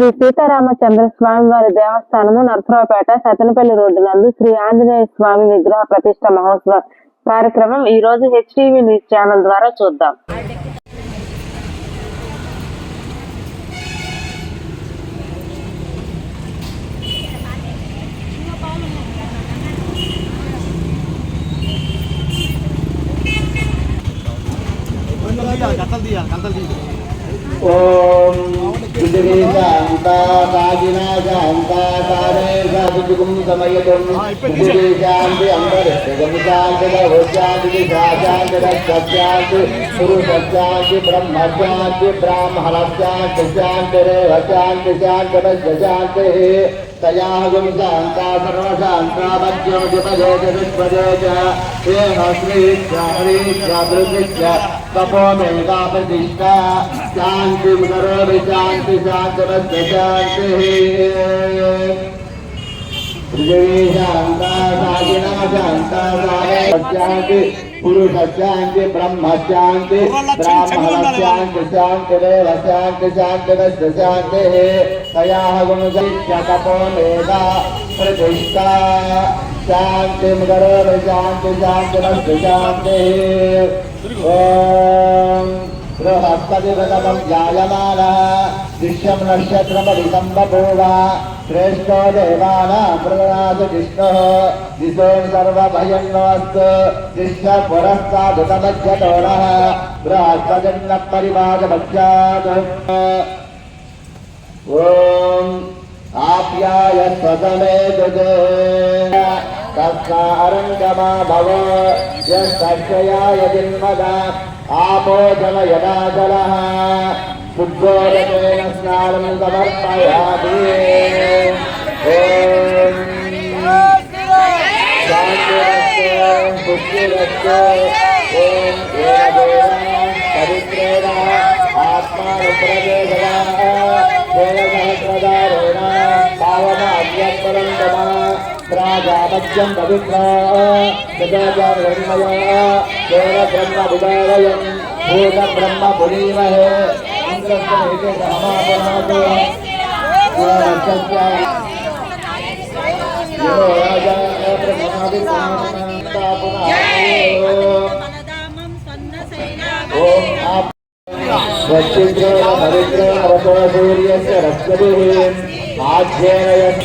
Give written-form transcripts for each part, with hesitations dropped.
శ్రీ సీతారామచంద్ర స్వామి వారి దేవస్థానము నర్సరావుపేట సతనపల్లి రోడ్డు నందు శ్రీ ఆంజనేయ స్వామి విగ్రహ ప్రతిష్ట మహోత్సవ కార్యక్రమం ఈ రోజు హెచ్టీవీ న్యూస్ ఛానల్ ద్వారా చూద్దాం. ओम विद्रे शांता साजिना शांता सारे साधुकुम समयतुम विद्रे शांति अंबर गम शांति हो शांति शांति सत्यांति पुरुष शांति ब्रह्म शांति ब्राह्मण शांति शांति रे शांति शांति शांति तया गुम शांता सर्व शांता बच्चों विपदेश हे श्री हरि दृश्य तपो मेधा प्रतिष्ठा शांति करो शांति शांति शांति पृथ्वी शांता सागिना शांता शांति पुरुष शांति ब्रह्म शांति ब्राह्मण शांति शांति देव शांति शांति शांति तया गुण तपो मेधा प्रतिष्ठा शांति करो शांति शांति शांति ओम बृहस्पतिर्गतं जायमानः दृश्यं नक्षत्रमधिकं बभूव श्रेष्ठो देवानां प्रददातु विष्णुः दिशो सर्वभयन्नोऽस्तु दृश्य पुरस्तादुतमध्यतोरः बृहस्पतिर्न परिवादपश्चात् ॐ आप्याय स्वसमे दुदे तस्मारङ्गमा भव यस्तक्षयाय जिन्मदा आपो जल यदा जलः उद्बोधकेन स्नानं समर्पयामि ॐ पुष्टिरस्तु ॐ पवित्रेण आत्मानुप्रवेशः सहस्रदारेण पावनाद्यत्परं तमः प्राजापत्यं पवित्रा सदाचारमया देव ब्रह्म विदारयं भूत ब्रह्म पुरीमहे इंद्रस्ते सहमापनातो यो राजा स्वच्छिन्द्रेण हरिद्रेण वसो सूर्यस्य रश्मिभिः आध्येन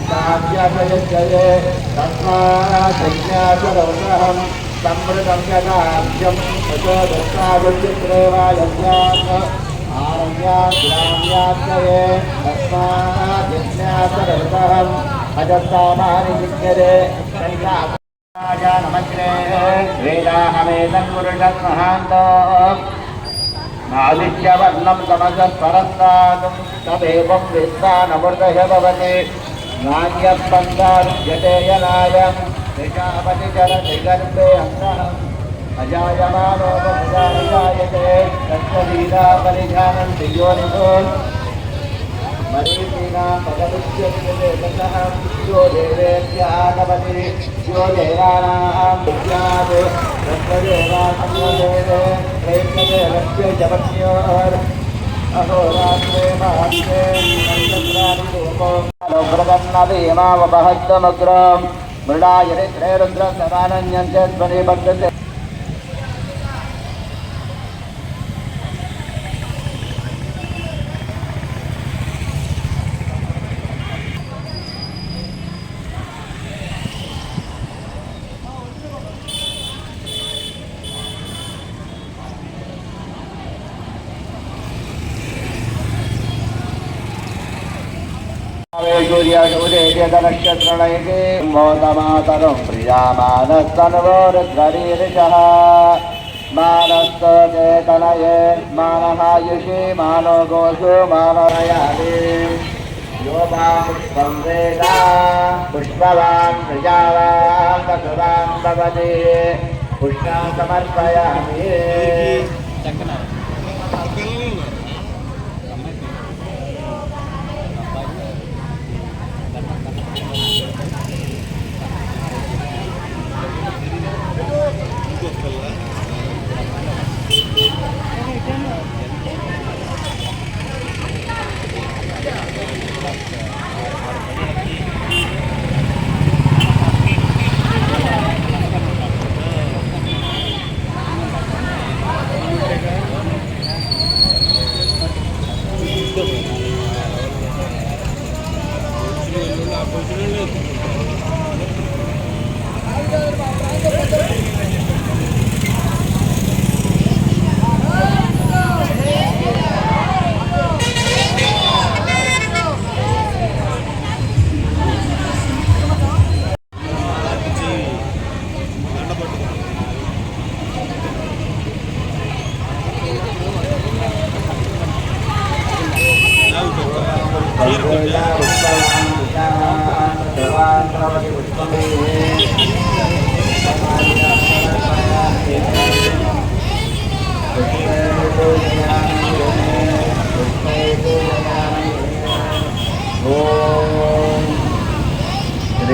नाट्यासयज्जये तस्माज्ञाचरौसहं सम्मृतं यथाख्यं यतो दत्तागुचित्रेवायज्ञात् आरण्यात् ग्राम्यात्मये तस्माज्ञाचरौसहम् अजस्तामानि विद्यते नमग्रे वेदाहमेतन्पुरुषः महान्तो आदित्यवर्णं तमसस्परस्तादं तदेवं विद्वानमृतः भवति नान्यस्पन्दारुह्यते यनायं प्रजापतिचरति गर्भे अन्तः अजायमानो बहुजायते तत्त्वलीला परिजानन्ति योनितो मरीचीनां पदमुच्यते ततः यो देवेभ्यागमति यो देवानां विद्यात् तत्त्वदेवान्मदेवे प्रेम्यदेवस्य जपत्योर् अहोरात्रे महात्रे नक्षत्रादिरूपो प्रदन्नभीमावपहस्तमग्रं मृडायरित्रे रुद्रसमानन्यञ्च ध्वनिबद्धते सूर्यसूर्यनक्षत्रणयते मोदमातरं प्रियामानस्तनवोरुध्वरीरिषः मानस्तचेतनये मानहायुषे मानो गोषो मानयामि योपापुष्पं वेद पुष्पवान् प्रजावान् वसुवान् भवति पुष्पां समर्पयामि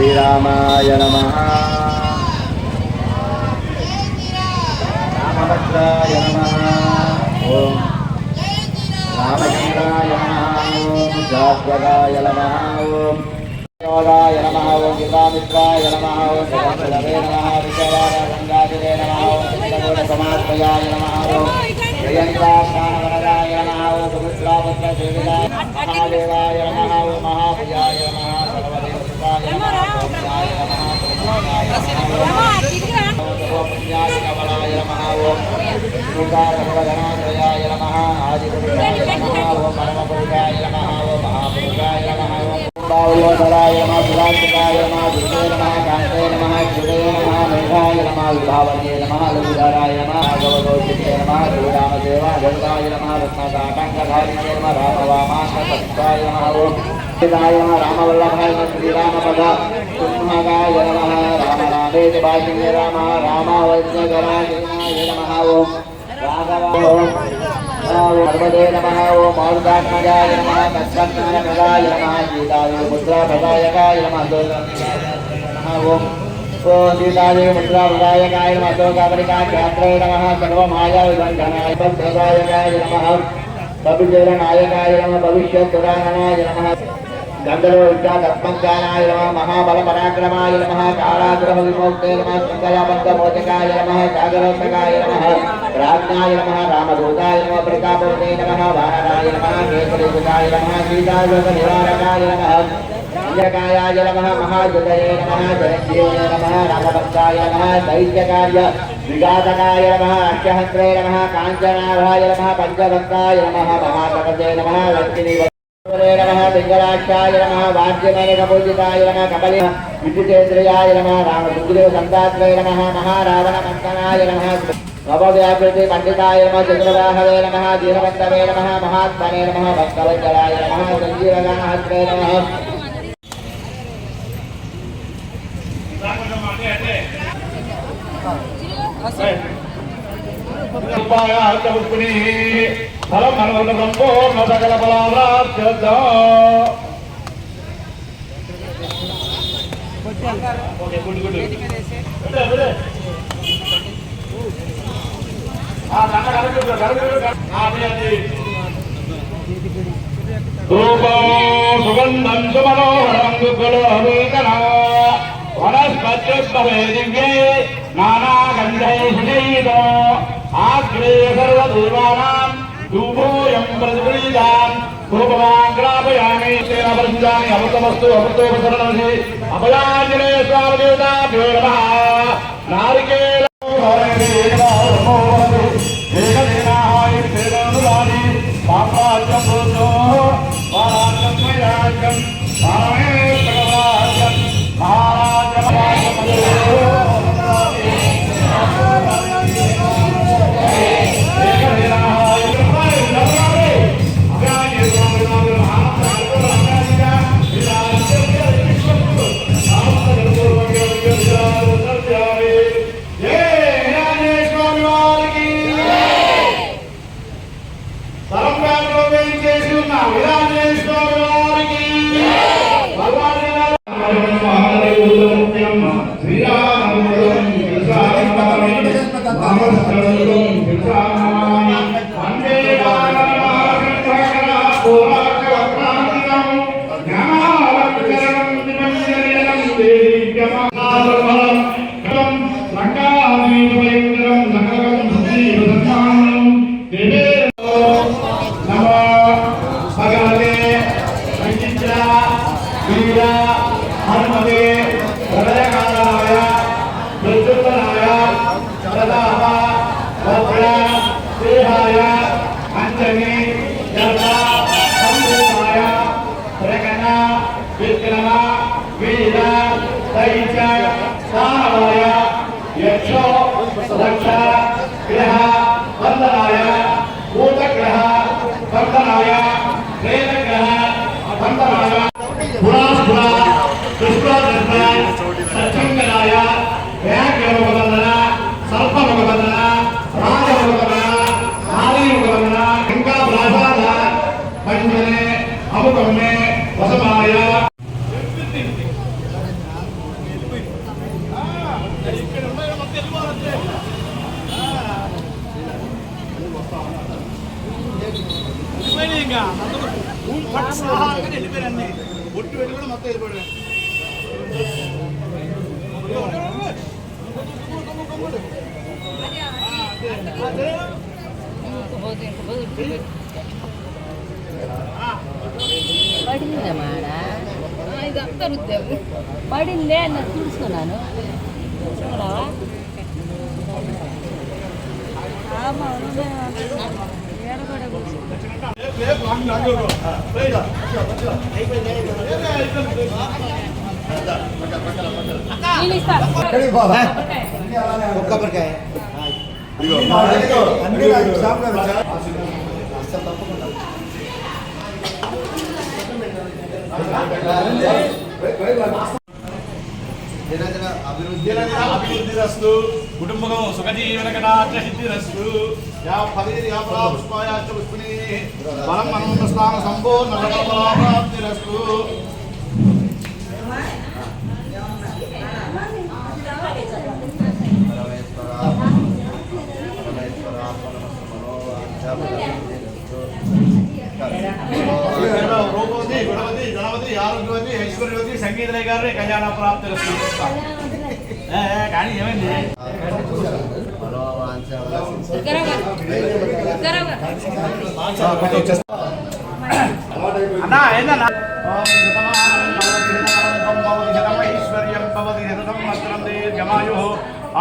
श्रीरामाय नमः रामभद्राय नमः ओम रामचंद्राय नमः ओम शाश्वताय नमः ओम योगाय नमः ओम गीतामित्राय नमः ओम जगन्नाथाय नमः विजयाय गंगाधरे नमः ओम समात्मयाय नमः ओम प्रियंकाशानवराय नमः ओम सुमित्रापुत्र देवाय महादेवाय नमः ओम महाभयाय नमः सर्वदेवताय नमः ओम साय नमः पुण्याय कमलाय नमः ओम श्रीकारणगणात्रयाय नमः आदिपुरुषाय नमः ओम परमपुरुषाय नमः ओम महापुरुषाय नमः ओम बावलोधराय नमः सुराशिकाय नमः दुर्गे नमः कांते नमः श्रुते नमः मेघाय नमः विभावन्ये नमः लघुधराय नमः गवगोचिते नमः श्रीरामदेवा गरुडाय नमः रत्नकाटङ्कधारिणे नमः रामवामाङ्कपक्षाय नमः ओम सीताय नमः रामवल्लभाय नमः श्रीरामपद सुमहागाय नमः रामनामेति भाषिणे रामः रामावज्ञगराय नमः ओम राघवाय नर्मदे नमः ओम मारुतात्मजाय नमः तत्सन्नानपदाय नमः सीताय मुद्रापदायकाय नमः नमः ओम सीताय मुद्रापदायकाय नमः लोकापरिकाख्यात्रे नमः सर्वमायाविबन्धनाय भद्रदायकाय नमः भविष्यनायकाय नमः भविष्यपुराणाय नमः गन्धर्वविद्यात्मज्ञानाय नमः महाबलपराक्रमाय नमः कारागृहविमोक्ते नमः सङ्कलाबद्धमोचकाय नमः सागरोत्तकाय नमः राज्ञाय नमः रामदूताय नमः प्रतापवते नमः वानराय नमः केसरीकृताय नमः सीतालोकनिवारकाय नमः अंजकायाय नमः महायुतये नमः जयजीवने नमः रामभक्ताय नमः दैत्यकार्य विघातकाय नमः अष्टहस्रे नमः काञ्चनाभाय नमः पञ्चभक्ताय नमः महागणपते नमः लक्ष्मी नमः पिङ्गलाक्षाय नमः वाद्यमेनपूजिताय नमः कपलि विद्युतेन्द्रियाय नमः रामसुग्रीव संतात्रे नमः महारावणमर्दनाय नमः नवव्याकृति पंडिताय नमः चंद्रवाहवे नमः दीनवन्तवे नमः महात्मने नमः भक्तवत्सलाय नमः संजीवगानहस्ते नमः फलम मनोन संपूर्ण सकल फलाप्त सुगंधम सुमनोहरम गुगुलोकना वनस्पत्युद्भवे दिव्ये नानागन्धैर्षयितो आग्रे सर्वदेवानां धूपोऽयं प्रतिगृहीतान् धूपमाग्रापयामि तेन प्रसिद्धानि अमृतमस्तु अमृतोपसरणमसि अभयाञ्जनेय स्वामिदेवताभ्यो नमः नारिकेल एकदेनाय तेनानुदानि पापाच्यं भूतो वाराच्यं मयाच्यं महाराजं వర్ధనాయ వేదగ్రహ వర్ధనాయ పురాస్పుర దుష్ప్రదర్శన సత్యంగనాయ వ్యాఖ్యముఖబంధన సర్పముఖబంధన రాజముఖబంధన ఆలయముఖబంధన ఇంకా ప్రాసాద పంచనే అముఖమే వసమాయ ఒట్టు పెట్టి కూడా మొత్తం వెళ్ళిపోయాడు. పడిందమ్మా ఇదంతా రుద్దాము పడిందే అన్న చూసుకున్నాను చూసుకున్నావా ఏడ కూడా కొబ్బరికాయ అభివృద్ధిరస్తు కుటుంబం సుఖజీవనకటాసిద్ధిరస్తు యా ఫలేర్ యా పుష్పాయాచ పుష్పిని బలం మనోస్థాన సంపూర్ణ ప్రాప్తిరస్తు. రూపవతి గుణవతి ధనవతి ఆరోగ్యవతి ఐశ్వర్యవతి సంగీతలయ గారి కళ్యాణ ప్రాప్తిరస్తు. కానీ ఏమైంది అన్నా ఏందన్నా ఐశ్వర్యం భవతి సంవత్సరం దీర్ఘమాయు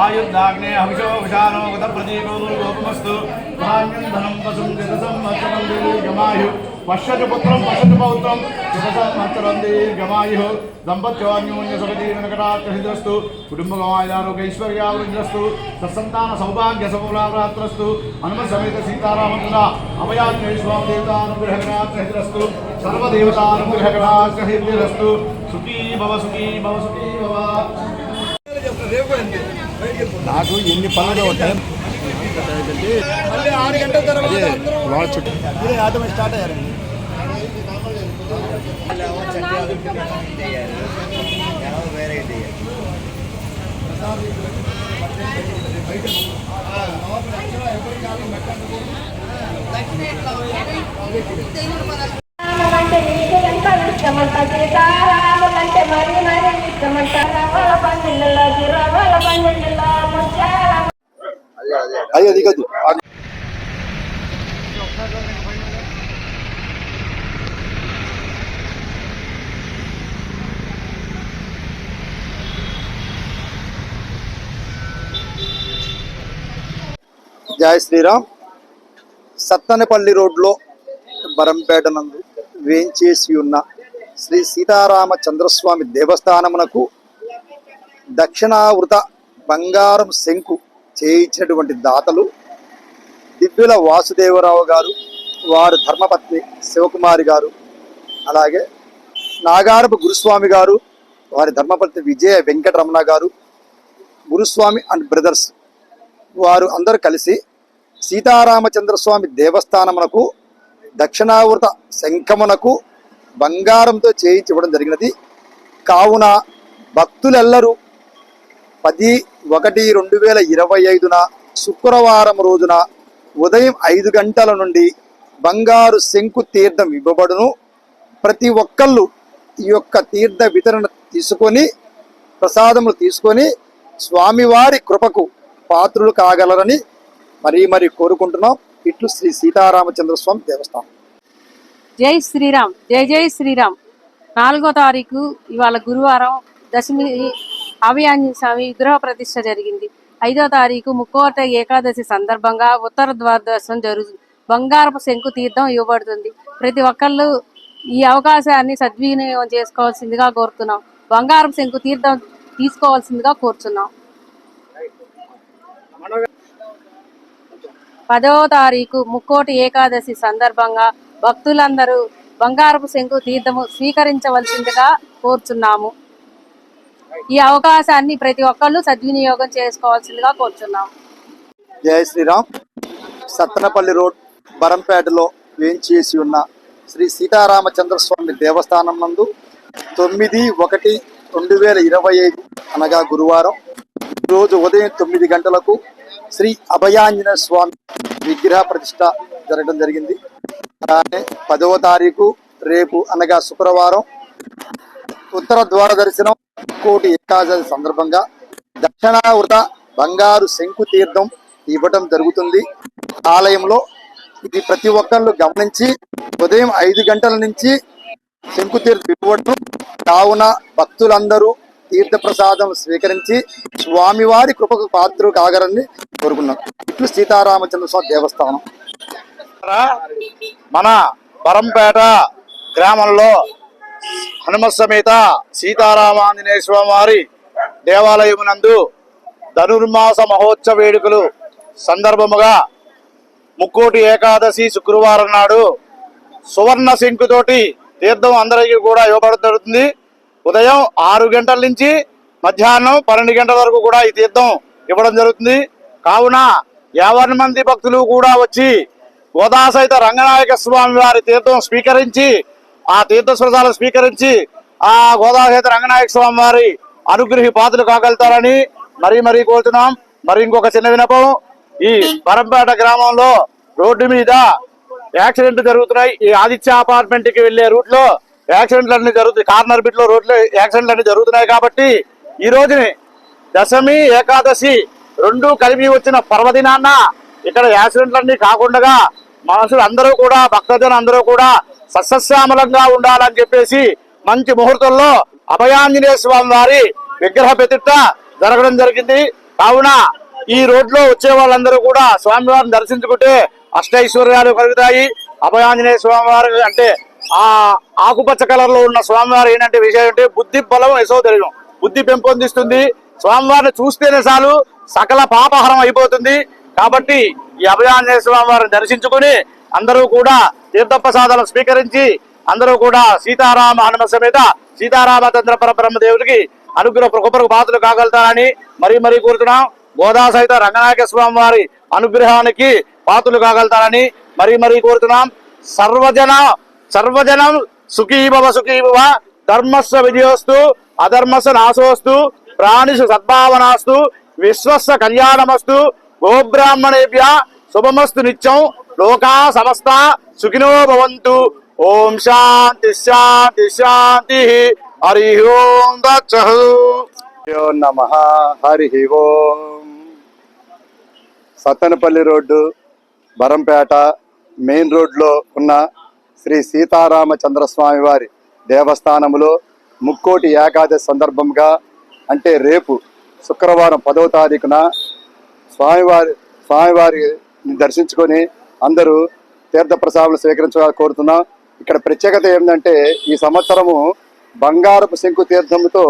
ఆయుర్దాగ్నే హవిషో విషానో గత ప్రతీకో దుర్గోపమస్తు ధాన్యం ధనం వసుం గత సంవత్సరం దీర్ఘమాయు పశ్యతు పుత్రం పశ్యతు పౌత్రం గత సంవత్సరం దీర్ఘమాయు దంపత్యోన్యోన్య సుఖజీవనకటాక్షిద్రస్తు కుటుంబగమాయారోగ్యైశ్వర్యావృద్ధిరస్తు సత్సంతాన సౌభాగ్య సఫలాప్రాప్తిరస్తు హనుమ సమేత సీతారామచంద్ర అభయాజ్ఞ స్వామి దేవతానుగ్రహకటాక్షిద్రస్తు సర్వదేవతానుగ్రహకటాక్షిద్రస్తు. సుఖీ భవ సుఖీ భవ సుఖీ భవ. నాకు ఎన్ని పనులు ఉంటాయి 6 గంటల తర్వాత వాళ్ళ చుట్టూ ఆటోమేటిక్ స్టార్ట్ అయ్యారండి. సీతారాములంటే మరి మరి ఇష్టమంట రవల పందిళ్ళలో రవల పందిళ్ళలో అయ్యో దిగద్దు. జై శ్రీరామ్. సత్తెనపల్లి రోడ్లో బరంపేట నందు వేంచేసి ఉన్న శ్రీ సీతారామచంద్రస్వామి దేవస్థానమునకు దక్షిణావృత బంగారం శంకు చేయించినటువంటి దాతలు దివ్యుల వాసుదేవరావు గారు, వారి ధర్మపత్ని శివకుమారి గారు, అలాగే నాగారపు గురుస్వామి గారు, వారి ధర్మపత్ని విజయ వెంకటరమణ గారు, గురుస్వామి అండ్ బ్రదర్స్ వారు అందరూ కలిసి సీతారామచంద్రస్వామి దేవస్థానమునకు దక్షిణావృత శంఖమునకు బంగారంతో చేయించడం జరిగినది. కావున భక్తులెల్లరూ 10/1/2025 శుక్రవారం రోజున ఉదయం 5 గంటల నుండి బంగారు శంకు తీర్థం ఇవ్వబడును. ప్రతి ఒక్కళ్ళు ఈ యొక్క తీర్థ వితరణ తీసుకొని ప్రసాదములు తీసుకొని స్వామివారి కృపకు పాత్రులు కాగలరని మరీ కోరుకుంటున్నాం. ఇట్లు శ్రీ సీతారామచంద్రస్వామి దేవస్థానం. జై శ్రీరామ్. జై జై శ్రీరామ్. 4వ తారీఖు ఇవాళ గురువారం దశమి అభయాంజనేయ స్వామి విగ్రహ ప్రతిష్ఠ జరిగింది. 5వ తారీఖు ముక్కోట ఏకాదశి సందర్భంగా ఉత్తర ద్వారదర్శనం జరుగుతుంది. బంగారపు శంకు తీర్థం ఇవ్వబడుతుంది. ప్రతి ఒక్కళ్ళు ఈ అవకాశాన్ని సద్వినియోగం చేసుకోవాల్సిందిగా కోరుతున్నాం. బంగారపు శంకు తీర్థం తీసుకోవాల్సిందిగా కోరుతున్నాం. 10వ తారీఖు ముక్కోటి ఏకాదశి సందర్భంగా భక్తులందరూ బంగారపు శంకు తీర్థము స్వీకరించవలసిందిగా కోరుచున్నాము. ఈ అవకాశాన్ని ప్రతి ఒక్కళ్ళు సద్వినియోగం చేసుకోవాల్సిందిగా కోరుచున్నాము. జై శ్రీరామ్. సత్తనపల్లి రోడ్ బరంపేటలో వేంచేసి ఉన్న శ్రీ సీతారామచంద్రస్వామి దేవస్థానం నందు 9/1/2025 అనగా గురువారం రోజు ఉదయం 9 గంటలకు శ్రీ అభయాంజనేయ స్వామి విగ్రహ ప్రతిష్ట జరగడం జరిగింది. అలానే 10వ తారీఖు రేపు అనగా శుక్రవారం ఉత్తర ద్వార దర్శనం కోటి ఏకాదశి సందర్భంగా దక్షిణావృత బంగారు శంకు తీర్థం ఇవ్వడం జరుగుతుంది ఆలయంలో. ఇది ప్రతి ఒక్కళ్ళు గమనించి ఉదయం 5 గంటల నుంచి శంకు తీర్థం ఇవ్వడం కావున భక్తులందరూ తీర్థ ప్రసాదం స్వీకరించి స్వామివారి కృపకు పాత్ర కాగరని కోరుకున్నాం. ఇట్లు సీతారామచంద్ర స్వామి దేవస్థానం. మన బరంపేట గ్రామంలో హనుమత్ సమేత సీతారామాంజనేయ స్వామి వారి దేవాలయమునందు ధనుర్మాస మహోత్సవ వేడుకలు సందర్భముగా ముక్కోటి ఏకాదశి శుక్రవారం నాడు సువర్ణ శంకుతోటి తీర్థం అందరికీ కూడా ఇవ్వబడడం జరుగుతుంది. ఉదయం 6 గంటల నుంచి మధ్యాహ్నం 12 గంటల వరకు కూడా ఈ తీర్థం ఇవ్వడం జరుగుతుంది. కావున 50 మంది భక్తులు కూడా వచ్చి గోదాసహిత రంగనాయక స్వామి వారి తీర్థం స్వీకరించి ఆ తీర్థ స్వరాలు స్వీకరించి ఆ గోదాసహిత రంగనాయక స్వామి వారి అనుగ్రహి పాత్రలు కాగలుగుతారని మరీ కోరుతున్నాం. మరి ఇంకొక చిన్న వినపం, ఈ బరంపేట గ్రామంలో రోడ్డు మీద యాక్సిడెంట్ జరుగుతున్నాయి. ఈ ఆదిత్య అపార్ట్మెంట్ కి వెళ్లే రూట్ లో యాక్సిడెంట్లు అన్ని జరుగుతాయి. కార్నర్ బిట్ లో రోడ్లు యాక్సిడెంట్లు అన్ని జరుగుతున్నాయి. కాబట్టి ఈ రోజుని దశమి ఏకాదశి రెండు కలిపి వచ్చిన పర్వదినాన్న ఇక్కడ యాక్సిడెంట్లన్నీ కాకుండా మనుషులు అందరూ కూడా భక్తజనం అందరూ కూడా సస్యశ్యామలంగా ఉండాలని చెప్పేసి మంచి ముహూర్తంలో అభయాంజనేయ స్వామి వారి విగ్రహ ప్రతిష్ఠ జరగడం జరిగింది. కావున ఈ రోడ్లో వచ్చే వాళ్ళందరూ కూడా స్వామివారిని దర్శించుకుంటే అష్టైశ్వర్యాలు కలుగుతాయి. అభయాంజనేయ స్వామివారి అంటే ఆ ఆకుపచ్చ కలర్ లో ఉన్న స్వామివారి ఏంటంటే విషయం అంటే బుద్ధి బలం యశోధైర్యం, బుద్ధి పెంపొందిస్తుంది. స్వామివారిని చూస్తేనే చాలు సకల పాపహరం అయిపోతుంది. కాబట్టి ఈ అభయాంజనేయ స్వామి వారిని దర్శించుకుని అందరూ కూడా తీర్థప్రసాదాలు స్వీకరించి అందరూ కూడా సీతారామ హనుమ సమేత సీతారామచంద్ర పరబ్రహ్మ దేవుడికి అనుగ్రహ కృపకు పాత్రలు కాగలుగుతారని మరీ కోరుతున్నాం. గోదా సహిత రంగనాయక స్వామి వారి అనుగ్రహానికి పాత్రలు కాగలుగుతారని మరీ కోరుతున్నాం. సర్వజనం సుఖీభవ ధర్మస్వ విజయోస్తు అధర్మస్వ నాశోస్తు ప్రాణిషు సద్భావనాస్తు విశ్వస్వ కళ్యాణమస్తు గోబ్రాహ్మణేభ్య శుభమస్తు నిత్యం లోకా సమస్త సుఖినో భవంతు. ఓం శాంతి శాంతి శాంతి. హరి ఓం దత్సహు నమః. హరి ఓం. సత్తెనపల్లి రోడ్డు బరంపేట మెయిన్ రోడ్లో ఉన్న శ్రీ సీతారామచంద్రస్వామి వారి దేవస్థానములో ముక్కోటి ఏకాదశి సందర్భంగా అంటే రేపు శుక్రవారం 10వ తారీఖున స్వామివారిని దర్శించుకొని అందరూ తీర్థప్రసాదాలు స్వీకరించాలని కోరుతున్నాం. ఇక్కడ ప్రత్యేకత ఏంటంటే ఈ సంవత్సరము బంగారపు శంకు తీర్థముతో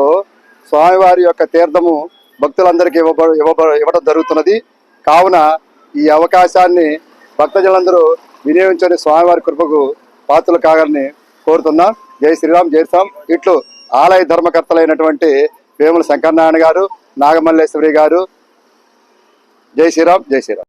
స్వామివారి యొక్క తీర్థము భక్తులందరికీ ఇవ్వడం జరుగుతున్నది. కావున ఈ అవకాశాన్ని భక్తజనులందరూ వినియోగించుకొని స్వామివారి కృపకు పాత్రలు కావాలని కోరుతున్నాం. జై శ్రీరామ్. జై శ్రీరామ్. ఇట్లు ఆలయ ధర్మకర్తలైనటువంటి వేముల శంకరనారాయణ గారు, నాగమల్లేశ్వరి గారు. జై శ్రీరామ్. జై శ్రీరామ్.